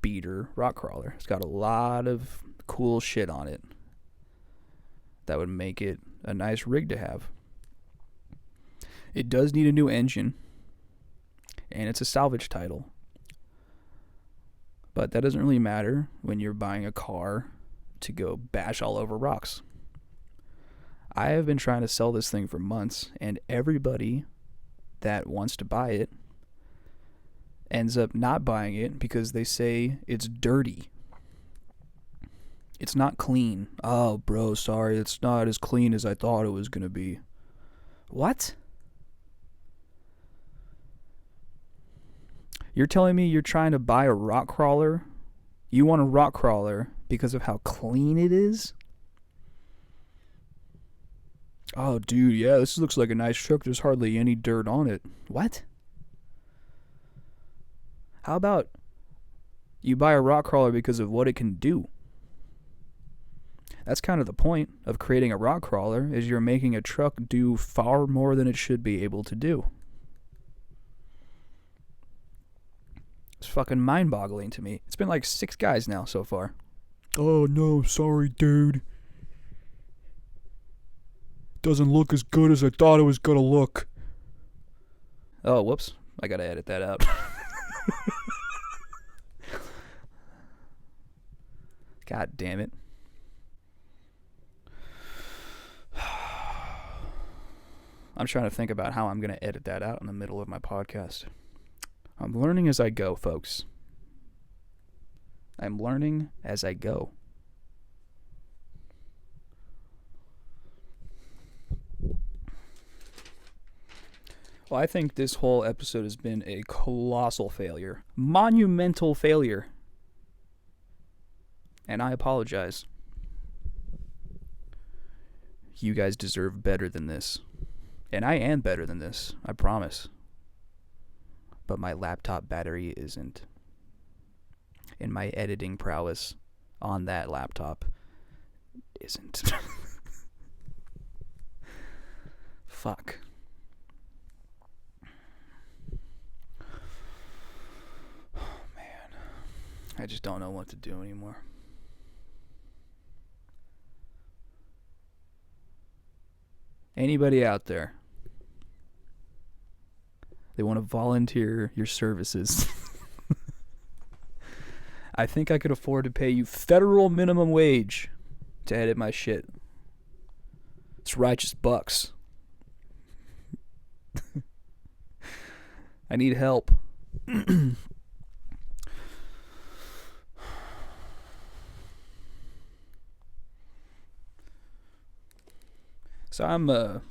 beater rock crawler. It's got a lot of cool shit on it that would make it a nice rig to have. It does need a new engine, and it's a salvage title. But that doesn't really matter when you're buying a car to go bash all over rocks. I have been trying to sell this thing for months, and everybody that wants to buy it ends up not buying it because they say it's dirty. It's not clean. Oh, bro, sorry, it's not as clean as I thought it was going to be. What? You're telling me you're trying to buy a rock crawler? You want a rock crawler because of how clean it is? Oh, dude, yeah, this looks like a nice truck. There's hardly any dirt on it. What? How about you buy a rock crawler because of what it can do? That's kind of the point of creating a rock crawler, is you're making a truck do far more than it should be able to do. It's fucking mind-boggling to me. It's been like 6 guys now so far. Oh, no, sorry, dude. Doesn't look as good as I thought it was gonna look. Oh, whoops. I gotta edit that out. God damn it. I'm trying to think about how I'm gonna edit that out in the middle of my podcast. I'm learning as I go, folks. I'm learning as I go. Well, I think this whole episode has been a colossal failure. Monumental failure. And I apologize. You guys deserve better than this. And I am better than this, I promise. But my laptop battery isn't. And my editing prowess on that laptop isn't. Fuck. Oh, man. I just don't know what to do anymore. Anybody out there? They want to volunteer your services. I think I could afford to pay you federal minimum wage to edit my shit. It's righteous bucks. I need help. So I'm a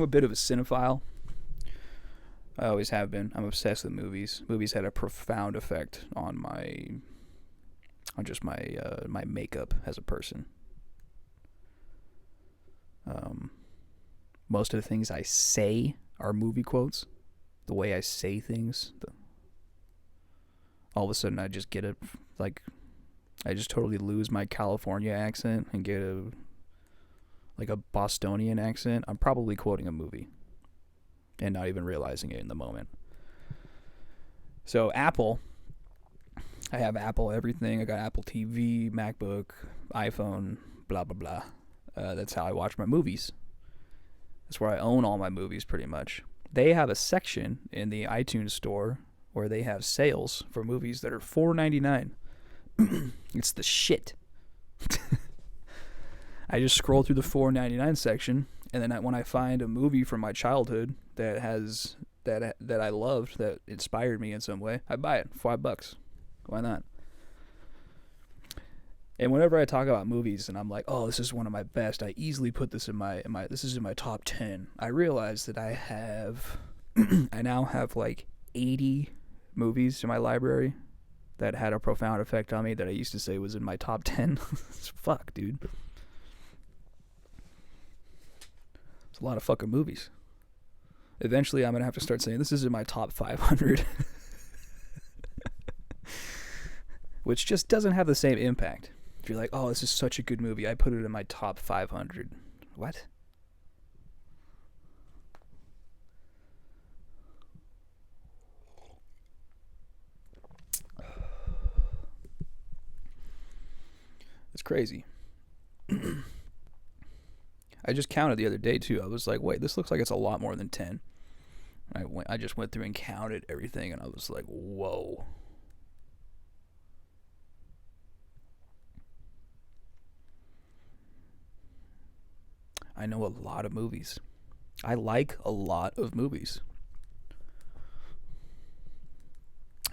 bit of a cinephile. I always have been. I'm obsessed with movies. Movies had a profound effect on my makeup as a person. Most of the things I say are movie quotes. The way I say things. All of a sudden, I just get I just totally lose my California accent and get a Bostonian accent. I'm probably quoting a movie and not even realizing it in the moment. So Apple, I have Apple everything. I got Apple TV, MacBook, iPhone, blah, blah, blah. That's how I watch my movies. That's where I own all my movies pretty much. They have a section in the iTunes store where they have sales for movies that are $4.99. It's the shit. I just scroll through the $4.99 section, and then when I find a movie from my childhood that I loved, that inspired me in some way, I buy it. $5. Why not? And whenever I talk about movies and I'm like, oh, this is one of my best, I easily put this in my this is in my top 10. I realize that I have I now have like 80 movies in my library that had a profound effect on me that I used to say was in my top 10. Fuck, dude. It's a lot of fucking movies. Eventually I'm going to have to start saying this is in my top 500. Which just doesn't have the same impact. If you're like, oh, this is such a good movie, I put it in my top 500. What? It's crazy. I just counted the other day too. I was like, wait, this looks like it's a lot more than 10. I just went through and counted everything, and I was like, whoa. I know a lot of movies. I like a lot of movies.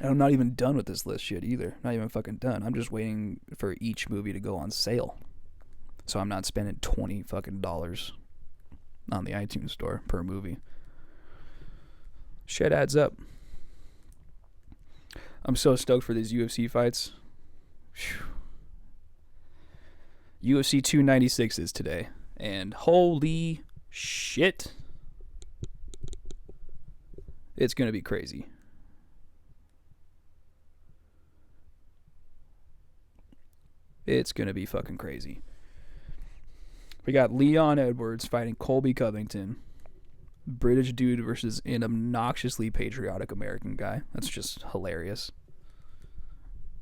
And I'm not even done with this list yet either. Not even fucking done. I'm just waiting for each movie to go on sale. So I'm not spending $20 fucking dollars on the iTunes store per movie. Shit adds up. I'm so stoked for these UFC fights. Whew. UFC 296 is today. And holy shit, it's going to be crazy. It's going to be fucking crazy. We got Leon Edwards fighting Colby Covington. British dude versus an obnoxiously patriotic American guy. That's just hilarious.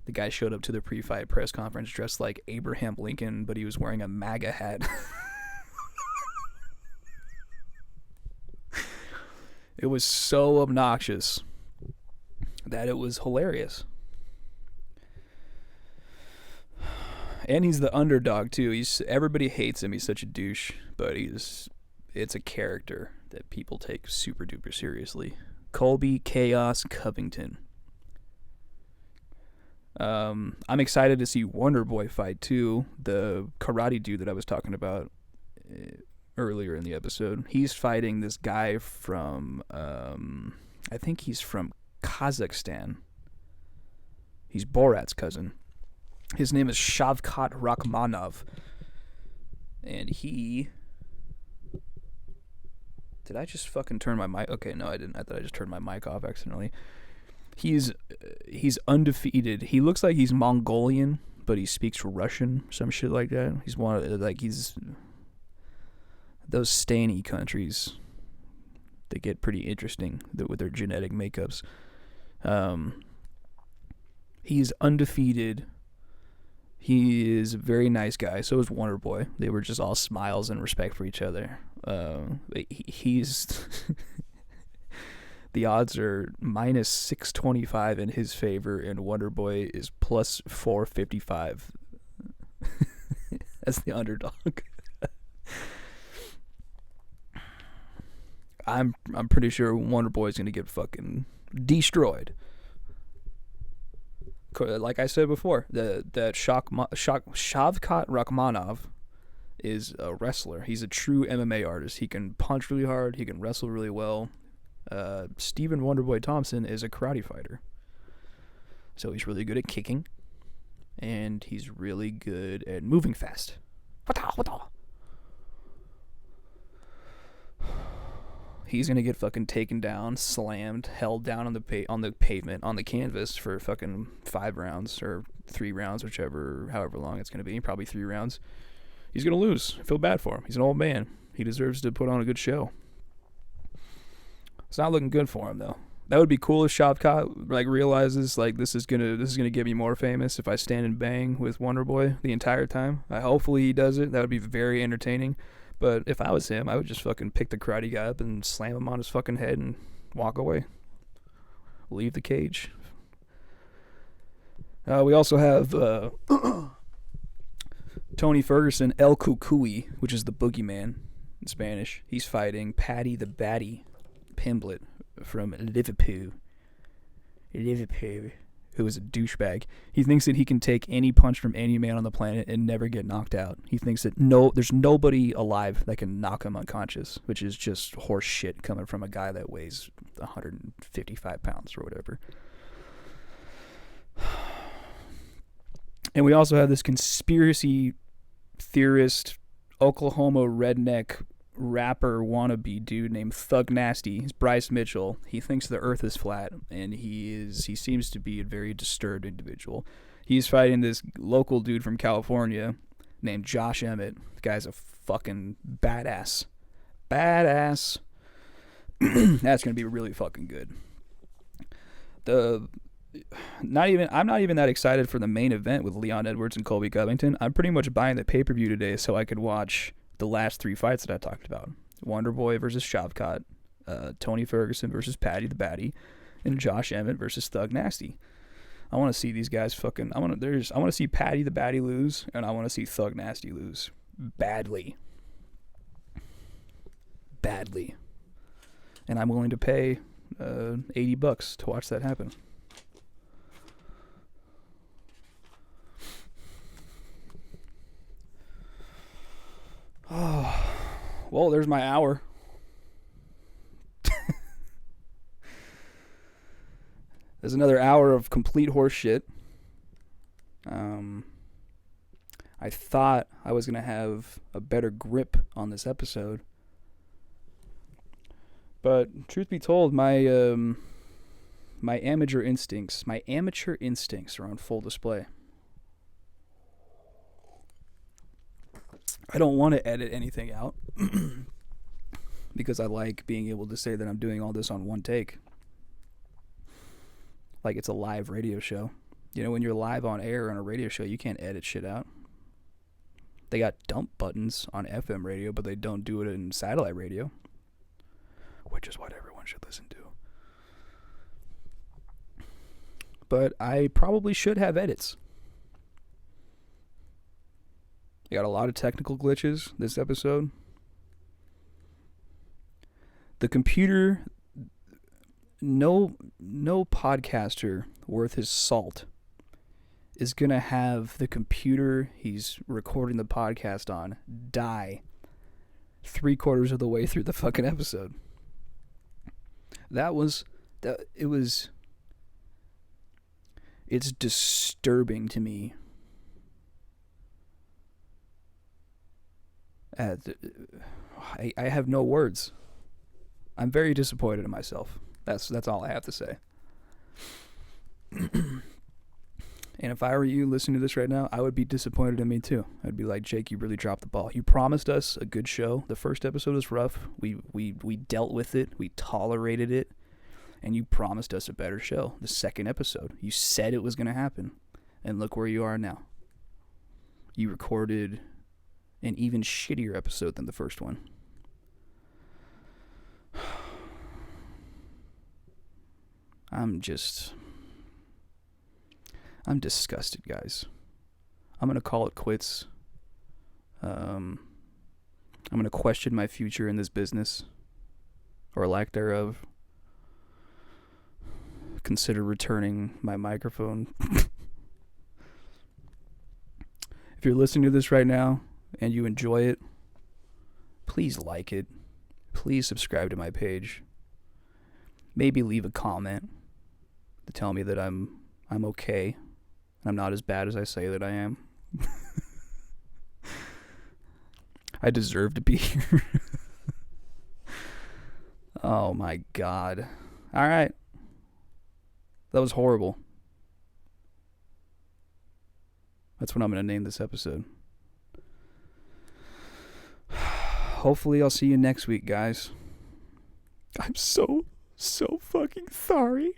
The guy showed up to the pre-fight press conference dressed like Abraham Lincoln, but he was wearing a MAGA hat. It was so obnoxious that it was hilarious. And he's the underdog too. Everybody hates him. He's such a douche, but it's a character that people take super duper seriously. Colby Chaos Covington. I'm excited to see Wonder Boy fight too. The karate dude that I was talking about earlier in the episode. He's fighting this guy from I think he's from Kazakhstan. He's Borat's cousin. His name is Shavkat Rakhmonov. And he... Did I just fucking turn my mic? Okay, no, I didn't. I thought I just turned my mic off accidentally. He's undefeated. He looks like he's Mongolian, but he speaks Russian, some shit like that. He's one of, like, he's... Those Stany countries, they get pretty interesting with their genetic makeups. He's undefeated. He is a very nice guy. So is Wonder Boy. They were just all smiles and respect for each other. He's the odds are minus 625 in his favor, and Wonder Boy is plus 455 as the underdog. I'm pretty sure Wonder Boy's gonna get fucking destroyed. Like I said before, that Shavkat Rakhmonov is a wrestler. He's a true MMA artist. He can punch really hard. He can wrestle really well. Stephen Wonderboy Thompson is a karate fighter. So he's really good at kicking. And he's really good at moving fast. He's gonna get fucking taken down, slammed, held down on the pavement, on the canvas for fucking 5 rounds or 3 rounds, however long it's gonna be. Probably 3 rounds. He's gonna lose. I feel bad for him. He's an old man. He deserves to put on a good show. It's not looking good for him though. That would be cool if Shavkat realizes this is gonna get me more famous if I stand and bang with Wonder Boy the entire time. Hopefully he does it. That would be very entertaining. But if I was him, I would just fucking pick the karate guy up and slam him on his fucking head and walk away. Leave the cage. We also have Tony Ferguson, El Cucuy, which is the boogeyman in Spanish. He's fighting Paddy the Batty Pimblett from Liverpool. who is a douchebag. He thinks that he can take any punch from any man on the planet and never get knocked out. He thinks that there's nobody alive that can knock him unconscious, which is just horse shit coming from a guy that weighs 155 pounds or whatever. And we also have this conspiracy theorist, Oklahoma redneck rapper wannabe dude named Thug Nasty. He's Bryce Mitchell. He thinks the earth is flat, and he seems to be a very disturbed individual. He's fighting this local dude from California named Josh Emmett. The guy's a fucking badass. That's gonna be really fucking good. I'm not even that excited for the main event with Leon Edwards and Colby Covington. I'm pretty much buying the pay-per-view today so I could watch the last 3 fights that I talked about. Wonderboy versus Shavkat, Tony Ferguson versus Paddy the Baddy, and Josh Emmett versus Thug Nasty. I want to see these guys fucking... I want to see Paddy the Baddy lose, and I want to see Thug Nasty lose. Badly. And I'm willing to pay $80 to watch that happen. Oh, well, there's my hour. There's another hour of complete horse shit. I thought I was going to have a better grip on this episode. But truth be told, my amateur instincts are on full display. I don't want to edit anything out because I like being able to say that I'm doing all this on one take. Like it's a live radio show. You know, when you're live on air on a radio show, you can't edit shit out. They got dump buttons on FM radio, but they don't do it in satellite radio, which is what everyone should listen to. But I probably should have edits. I got a lot of technical glitches this episode. The computer, no podcaster worth his salt is going to have the computer he's recording the podcast on die 3/4 of the way through the fucking episode. It's disturbing to me. I have no words. I'm very disappointed in myself. That's all I have to say. And if I were you listening to this right now, I would be disappointed in me too. I'd be like, Jake, you really dropped the ball. You promised us a good show. The first episode was rough. We dealt with it. We tolerated it. And you promised us a better show. The second episode, you said it was going to happen. And look where you are now. You recorded an even shittier episode than the first one. I'm disgusted, guys. I'm going to call it quits. I'm going to question my future in this business, or lack thereof. Consider returning my microphone. If you're listening to this right now and you enjoy it, please like it. Please subscribe to my page. Maybe leave a comment to tell me that I'm okay. I'm not as bad as I say that I am. I deserve to be here. Oh my God. All right. That was horrible. That's what I'm going to name this episode. Hopefully I'll see you next week, guys. I'm so fucking sorry.